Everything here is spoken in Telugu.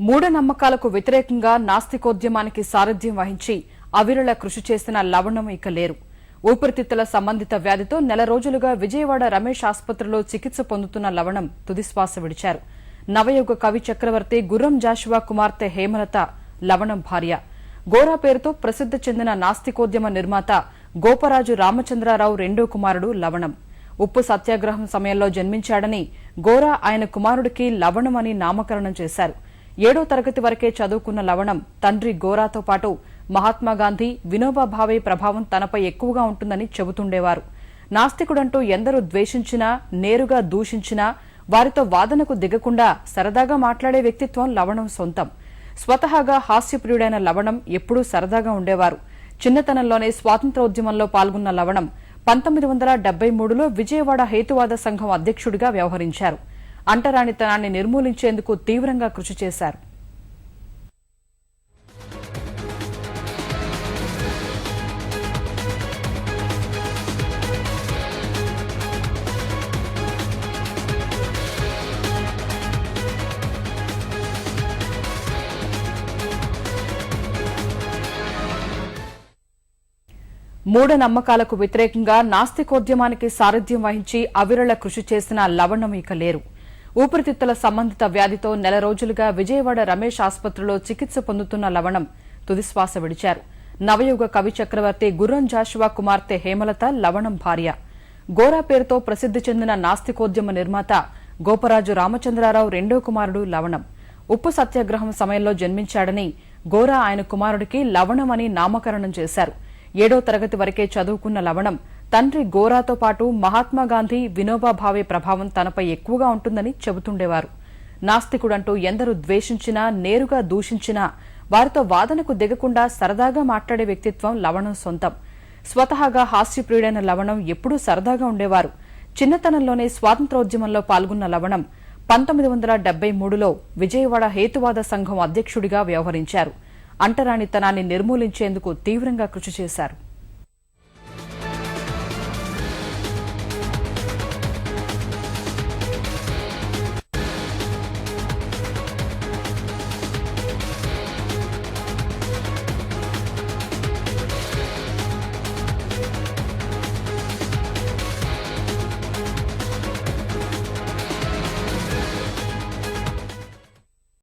మూఢనమ్మకాలకు వ్యతిరేకంగా నాస్తికోద్యమానికి సారథ్యం వహించి అవిరళ కృషి చేసిన లవణం ఇక లేరు. ఊపిరితిత్తుల సంబంధిత వ్యాధితో నెల రోజులుగా విజయవాడ రమేష్ ఆసుపత్రిలో చికిత్స పొందుతున్న లవణం తుదిశ్వాస విడిచారు. నవయుగ కవి చక్రవర్తి గుర్రం జాషువా కుమార్తె హేమలత లవణం భార్య. గోరా పేరుతో ప్రసిద్ది చెందిన నాస్తికోద్యమ నిర్మాత గోపరాజు రామచంద్రరావు రెండో కుమారుడు లవణం. ఉప్పు సత్యాగ్రహం సమయంలో జన్మించాడని గోరా ఆయన కుమారుడికి లవణం అని నామకరణం చేశారు. 7వ తరగతి వరకే చదువుకున్న లవణం తండ్రి గోరాతో పాటు మహాత్మాగాంధీ, వినోబా భావే ప్రభావం తనపై ఎక్కువగా ఉంటుందని చెబుతుండేవారు. నాస్తికుడంటూ ఎందరూ ద్వేషించినా, నేరుగా దూషించినా వారితో వాదనకు దిగకుండా సరదాగా మాట్లాడే వ్యక్తిత్వం లవణం సొంతం. స్వతహాగా హాస్యప్రియుడైన లవణం ఎప్పుడూ సరదాగా ఉండేవారు. చిన్నతనంలోనే స్వాతంత్ర్యోద్యమంలో పాల్గొన్న లవణం 1973లో విజయవాడ హేతువాద సంఘం అధ్యక్షుడిగా వ్యవహరించారు. అంటరానితనాన్ని నిర్మూలించేందుకు తీవ్రంగా కృషి చేశారు. మూఢనమ్మకాలకు వ్యతిరేకంగా నాస్తికోద్యమానికి సారథ్యం వహించి అవిరళ కృషి చేసిన లవణం ఇక లేరు. ఊపిరితిత్తుల సంబంధిత వ్యాధితో నెల రోజులుగా విజయవాడ రమేష్ ఆసుపత్రిలో చికిత్స పొందుతున్న లవణం తుదిశ్వాస విడిచారు. నవయుగ కవి చక్రవర్తి గుర్రం జాషువా కుమార్తె హేమలత లవణం భార్య. గోరా పేరుతో ప్రసిద్ది చెందిన నాస్తికోద్యమ నిర్మాత గోపరాజు రామచంద్రరావు రెండో కుమారుడు లవణం. ఉప్పు సత్యాగ్రహం సమయంలో జన్మించాడని గోరా ఆయన కుమారుడికి లవణం అని నామకరణం చేశారు. 7వ తరగతి వరకే చదువుకున్న లవణం తండ్రి గోరాతో పాటు మహాత్మాగాంధీ, వినోబా భావే ప్రభావం తనపై ఎక్కువగా ఉంటుందని చెబుతుండేవారు. నాస్తికుడంటూ ఎందరూ ద్వేషించినా, నేరుగా దూషించినా వారితో వాదనకు దిగకుండా సరదాగా మాట్లాడే వ్యక్తిత్వం లవణం సొంతం. స్వతహాగా హాస్యప్రియుడైన లవణం ఎప్పుడూ సరదాగా ఉండేవారు. చిన్నతనంలోనే స్వాతంత్ర్యోద్యమంలో పాల్గొన్న లవణం 1973లో విజయవాడ హేతువాద సంఘం అధ్యక్షుడిగా వ్యవహరించారు. అంటరానితనాన్ని నిర్మూలించేందుకు తీవ్రంగా కృషి చేశారు.